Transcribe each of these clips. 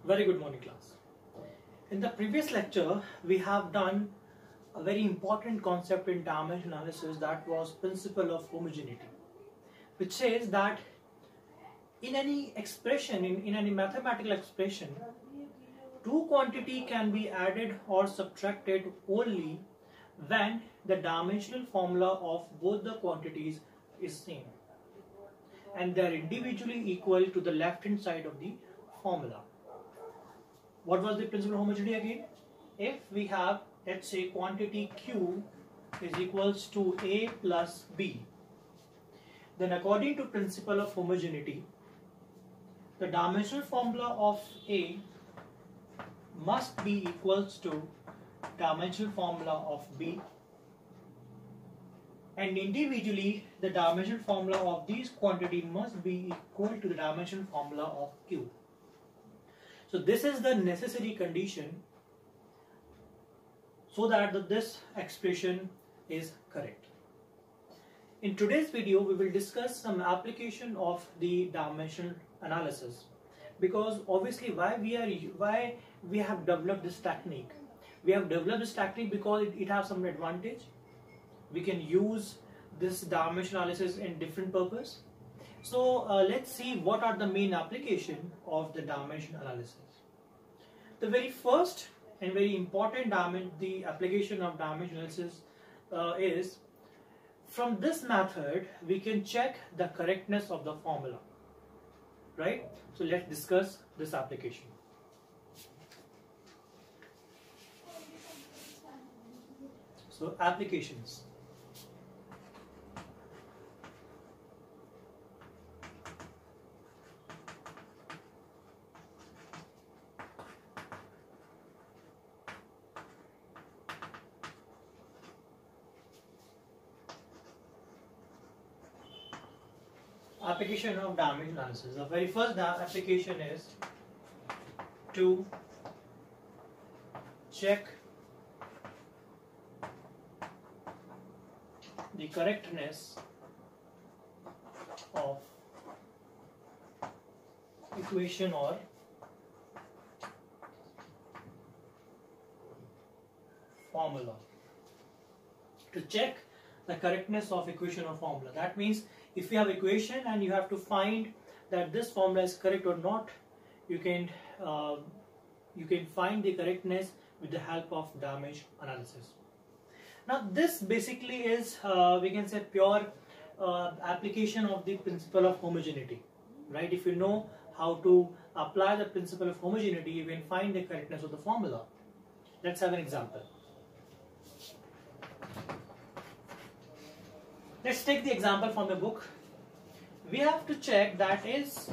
Very good morning, class. In the previous lecture, we have done a very important concept in dimension analysis, that was principle of homogeneity, which says that in any expression, in any mathematical expression, two quantity can be added or subtracted only when the dimensional formula of both the quantities is same and they are individually equal to the left hand side of the formula. What was the principle of homogeneity again? If we have, let's say, quantity Q is equals to A plus B, then according to principle of homogeneity, the dimensional formula of A must be equals to dimensional formula of B, and individually the dimensional formula of these quantity must be equal to the dimensional formula of Q. So this is the necessary condition so that this expression is correct. In today's video, we will discuss some application of the dimensional analysis, because obviously why we have developed this technique. We have developed this technique because it has some advantage. We can use this dimensional analysis in different purpose. So let's see what are the main application of the dimension analysis. The very first and very important the application of dimension analysis is, from this method we can check the correctness of the formula, right? So let's discuss this application. So applications. Application of dimension analysis. The very first application is to check the correctness of equation or formula. To check the correctness of equation or formula. That means if you have equation and you have to find that this formula is correct or not, you can find the correctness with the help of dimension analysis. Now this basically is we can say pure application of the principle of homogeneity, right? If you know how to apply the principle of homogeneity, you can find the correctness of the formula. Let's have an example. Let's take the example from the book. We have to check that is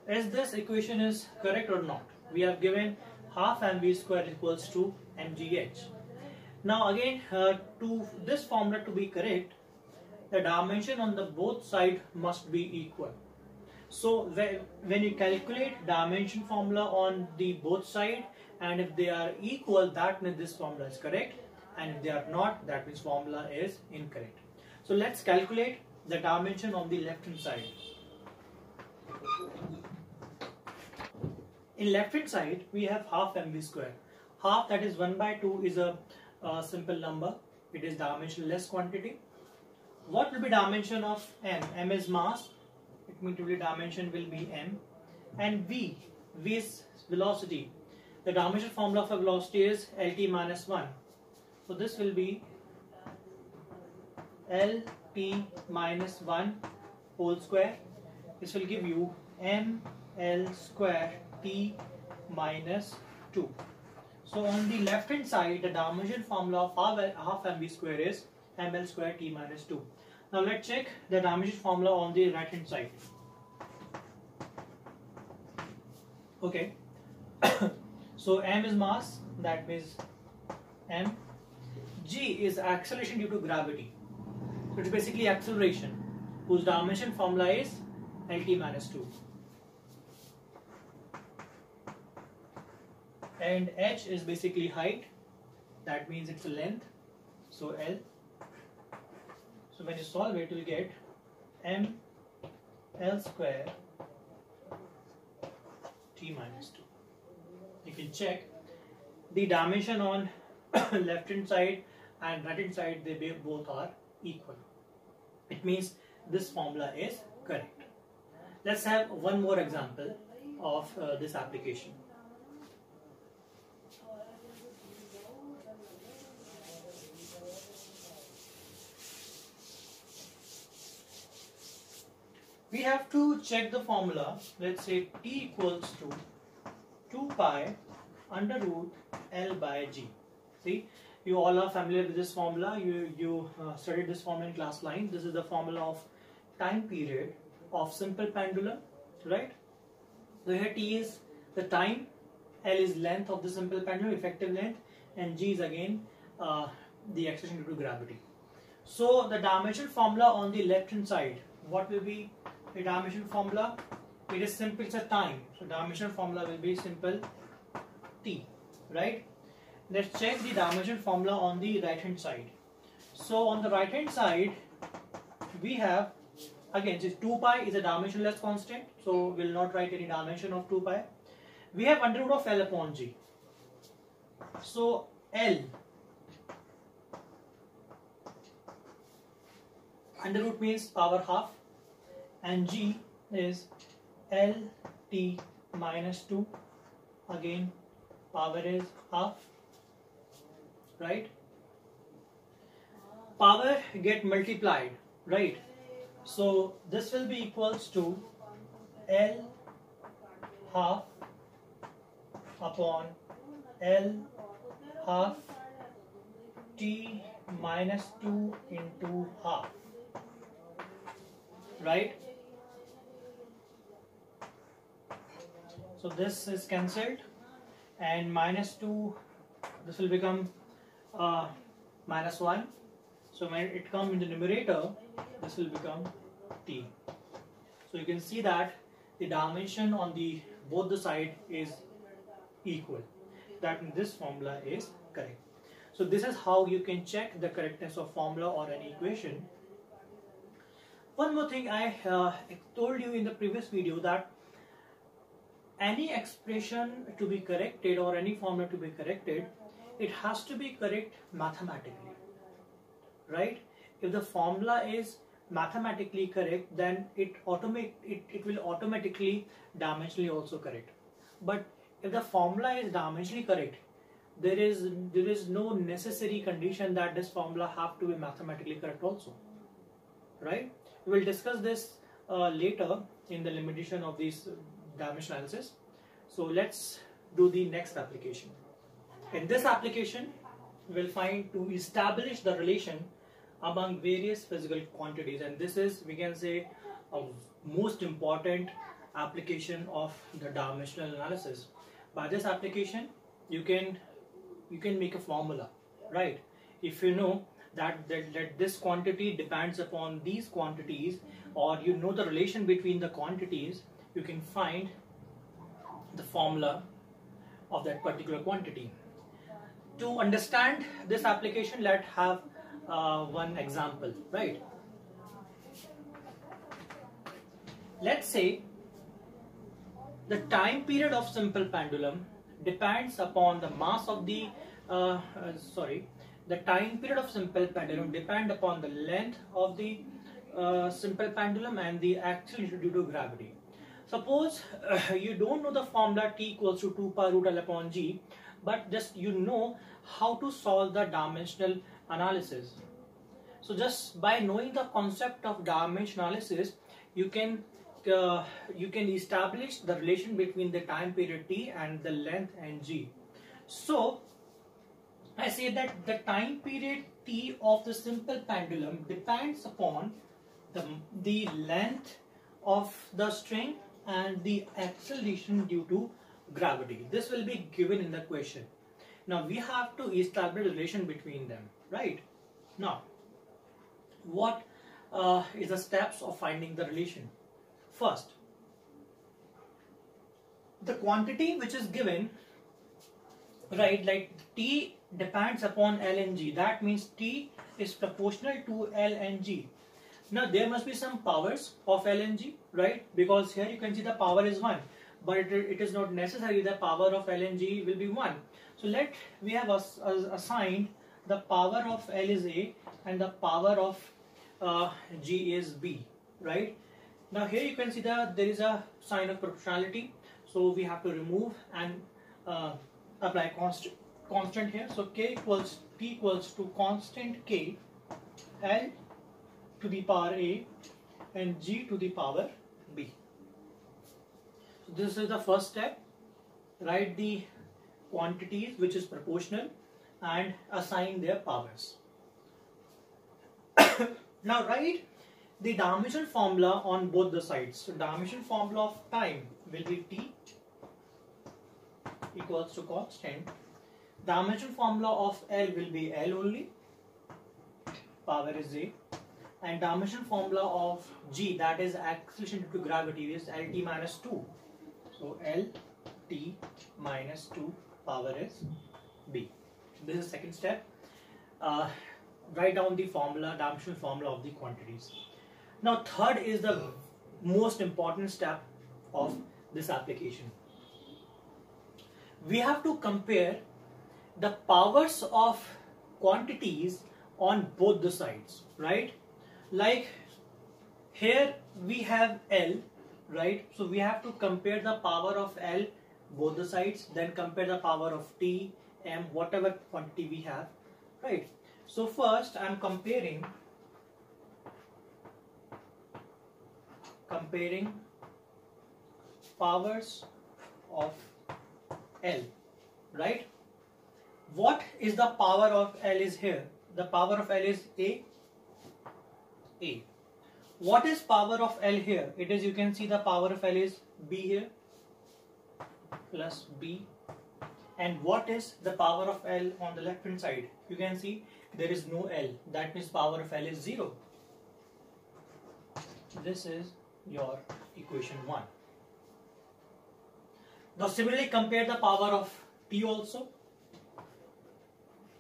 this equation is correct or not. We have given half mv square equals to mgh. Now again, to this formula to be correct, the dimension on the both side must be equal. So when you calculate dimension formula on the both side, and if they are equal, that means this formula is correct, and if they are not, that means formula is incorrect. So let's calculate the dimension on the left hand side. In left hand side we have half mv square. Half, that is 1 by 2, is a simple number. It is dimensionless quantity. What will be dimension of m? M is mass. It means the dimension will be m, and v is velocity. The dimension formula for velocity is Lt minus 1. So this will be Lt minus 1 whole square. This will give you ml square t minus 2. So on the left hand side, the dimension formula of half mv square is ml square t minus 2. Now let's check the dimension formula on the right hand side. Okay. So m is mass, that means m. G is acceleration due to gravity. So it's basically acceleration, whose dimension formula is Lt minus 2. And h is basically height, that means it's a length. So L. So when you solve it, you'll get m L square t minus 2. You can check the dimension on left hand side and right hand side, they both are equal. It means this formula is correct. Let's have one more example of this application. We have to check the formula. Let's say t equals to 2 pi under root L by G. See, you all are familiar with this formula. You studied this formula in class 9. This is the formula of time period of simple pendulum, right? So here T is the time, L is length of the simple pendulum, effective length, and G is again the acceleration due to gravity. So the dimension formula on the left hand side, what will be the dimension formula? It is simple, it's a time. So dimension formula will be simple T, right? Let's check the dimension formula on the right hand side. So on the right hand side, we have, again, this 2 pi is a dimensionless constant, so we'll not write any dimension of 2 pi. We have under root of L upon G. So L, under root means power half, and G is LT minus 2, again power is half, right? Power get multiplied, right? So this will be equals to L half upon L half T minus 2 into half, right? So this is cancelled, and minus 2, this will become minus 1. So when it comes in the numerator, this will become T. So you can see that the dimension on the both the side is equal. That means this formula is correct. So this is how you can check the correctness of formula or an equation. One more thing, I told you in the previous video that any expression to be corrected or any formula to be corrected, it has to be correct mathematically, right? If the formula is mathematically correct, then it will automatically dimensionally also correct. But if the formula is dimensionally correct, there is no necessary condition that this formula have to be mathematically correct also, right? We will discuss this later in the limitation of this dimension analysis. So let's do the next application. In this application, we'll find to establish the relation among various physical quantities, and this is, we can say, a most important application of the dimensional analysis. By this application, you can make a formula, right? If you know that this quantity depends upon these quantities, or you know the relation between the quantities, you can find the formula of that particular quantity. To understand this application, let's have one example, right? Let's say the time period of simple pendulum depends upon the mass of the the time period of simple pendulum depend upon the length of the simple pendulum and the acceleration due to gravity. Suppose you don't know the formula T equals to 2 pi root L upon G, but just you know how to solve the dimensional analysis. So just by knowing the concept of dimension analysis, you can establish the relation between the time period T and the length and G. So I say that the time period T of the simple pendulum depends upon the length of the string and the acceleration due to gravity. This will be given in the question. Now we have to establish a relation between them, right? Now, what is the steps of finding the relation? First, the quantity which is given, right, like T depends upon L and G. That means T is proportional to L and G. Now there must be some powers of L and G, right? Because here you can see the power is 1, but it is not necessary the power of L and G will be 1. So we have assigned the power of L is A and the power of G is B, right? Now here you can see that there is a sign of proportionality, so we have to remove and apply constant here. So T equals to constant K, L to the power A and G to the power B. So this is the first step. Write the quantities which is proportional and assign their powers. Now write the dimension formula on both the sides. So dimension formula of time will be T equals to constant. Dimension formula of L will be L only, power is A, and dimension formula of G, that is acceleration due to gravity, is LT minus 2. So LT minus 2 power is B. This is the second step. Write down the formula, dimensional formula of the quantities. Now third is the most important step of this application. We have to compare the powers of quantities on both the sides, right? Like here we have L, right? So we have to compare the power of L both the sides, then compare the power of T, M, whatever quantity we have, right? So first I am comparing powers of L, right? What is the power of L is here? The power of L is A. What is power of L here? It is, you can see the power of L is B here, plus B. And what is the power of L on the left hand side? You can see there is no L. That means power of L is 0. This is your equation 1. Now similarly compare the power of T also.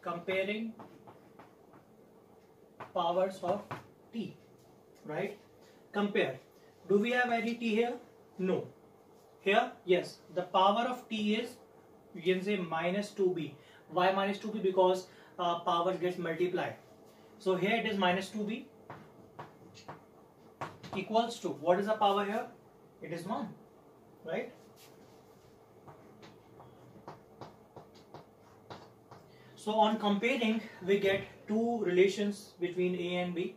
Comparing powers of T, right? Compare. Do we have any T here? No. Here, yes. The power of T is, you can say, minus 2b. Why minus 2b? Because power gets multiplied. So here it is minus 2b equals to, what is the power here? It is 1, right? So on comparing, we get two relations between A and B,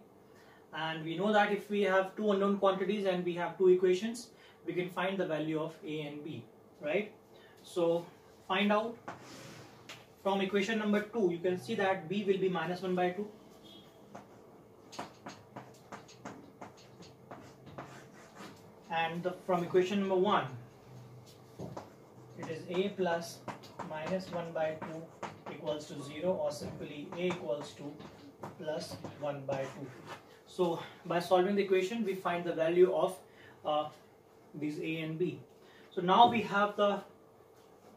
and we know that if we have two unknown quantities and we have two equations, we can find the value of A and B, right? So find out from equation number 2, you can see that B will be minus 1 by 2. And from equation number 1, it is A plus minus 1 by 2 equals to 0, or simply A equals to plus 1 by 2. So by solving the equation, we find the value of these A and B. So now we have the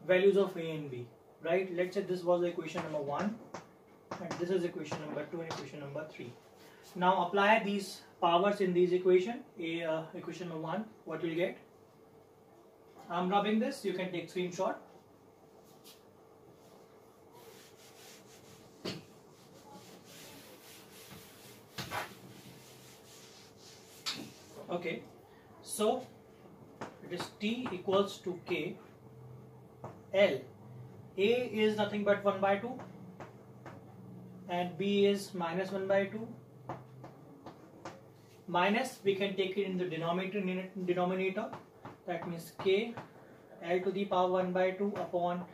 values of A and B, right? Let's say this was the equation number 1 and this is equation number 2 and equation number 3. Now apply these powers in these equation. Equation number 1, what you'll get? I'm rubbing this, you can take screenshot. Okay, so it is T equals to K, L. A is nothing but 1 by 2 and B is minus 1 by 2. Minus, we can take it in the denominator. That means K, L to the power 1 by 2 upon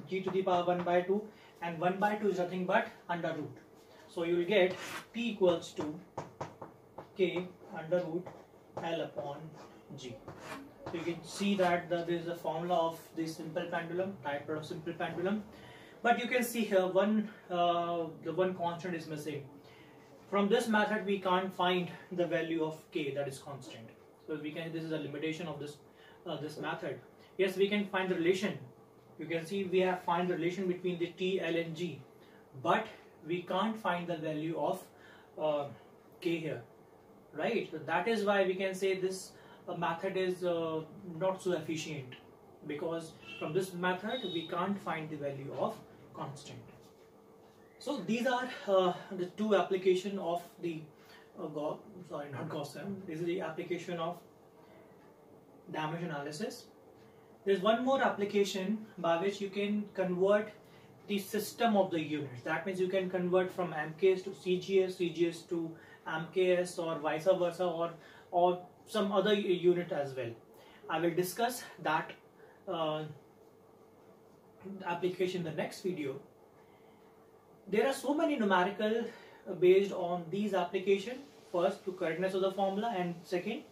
G to the power 1 by 2, and 1 by 2 is nothing but under root. So you will get T equals to K under root L upon G. So you can see that there is a formula of the simple pendulum, type of simple pendulum. But you can see here the one constant is missing. From this method we can't find the value of K, that is constant. So we can, this is a limitation of this method. Yes, we can find the relation. You can see we have find the relation between the T, L and G. but we can't find the value of k here, right? So that is why we can say this method is not so efficient, because from this method we can't find the value of constant. So these are the two application of the not Gaussian. This is the application of dimension analysis. There's one more application by which you can convert the system of the units. That means you can convert from MKS to CGS, CGS to MKS, or vice versa, or some other unit as well. I will discuss that application in the next video. There are so many numerical based on these application. First, to correctness of the formula, and second,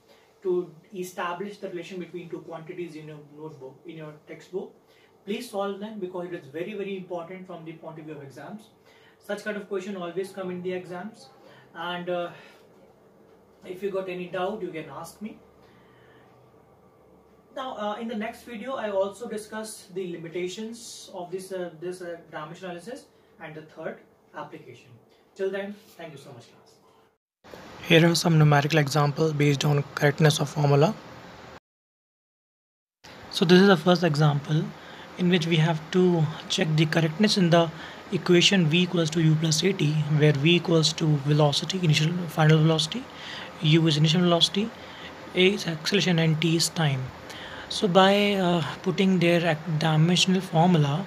to establish the relation between two quantities in your notebook, in your textbook. Please solve them, because it is very, very important from the point of view of exams. Such kind of question always come in the exams, and if you got any doubt, you can ask me. Now, in the next video, I also discuss the limitations of this dimension analysis and the third application. Till then, thank you so much, class. Here are some numerical examples based on correctness of formula. So this is the first example in which we have to check the correctness in the equation v equals to u plus at, where v equals to velocity, initial final velocity, u is initial velocity, a is acceleration, and t is time. So by putting their dimensional formula,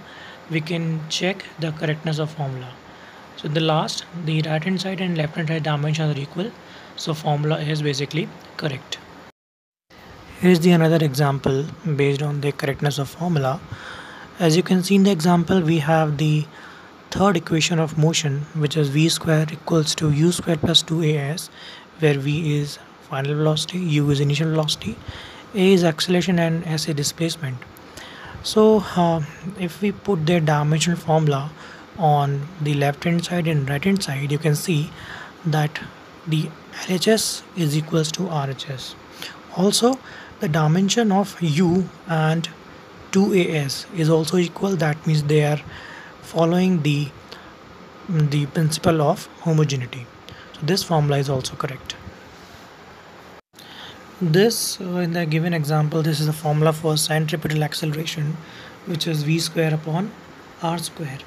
we can check the correctness of formula. So in the last, the right hand side and left hand side dimensions are equal, so formula is basically correct. Here is the another example based on the correctness of formula. As you can see in the example, we have the third equation of motion, which is v square equals to u square plus 2as, where v is final velocity, u is initial velocity, a is acceleration, and s is displacement. So if we put their dimensional formula on the left hand side and right hand side, you can see that the LHS is equals to RHS. Also, the dimension of u and 2as is also equal. That means they are following the principle of homogeneity. So this formula is also correct. This in the given example, this is the formula for centripetal acceleration, which is v square upon r square.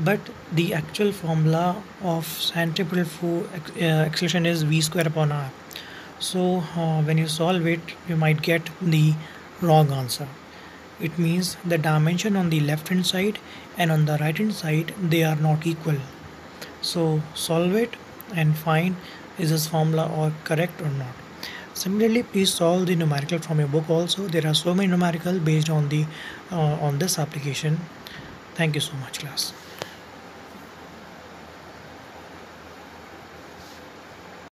But the actual formula of centripetal acceleration is v square upon r. So when you solve it, you might get the wrong answer. It means the dimension on the left hand side and on the right hand side, they are not equal. So solve it and find is this formula or correct or not. Similarly, please solve the numerical from your book also. There are so many numerical based on the on this application. Thank you so much, class.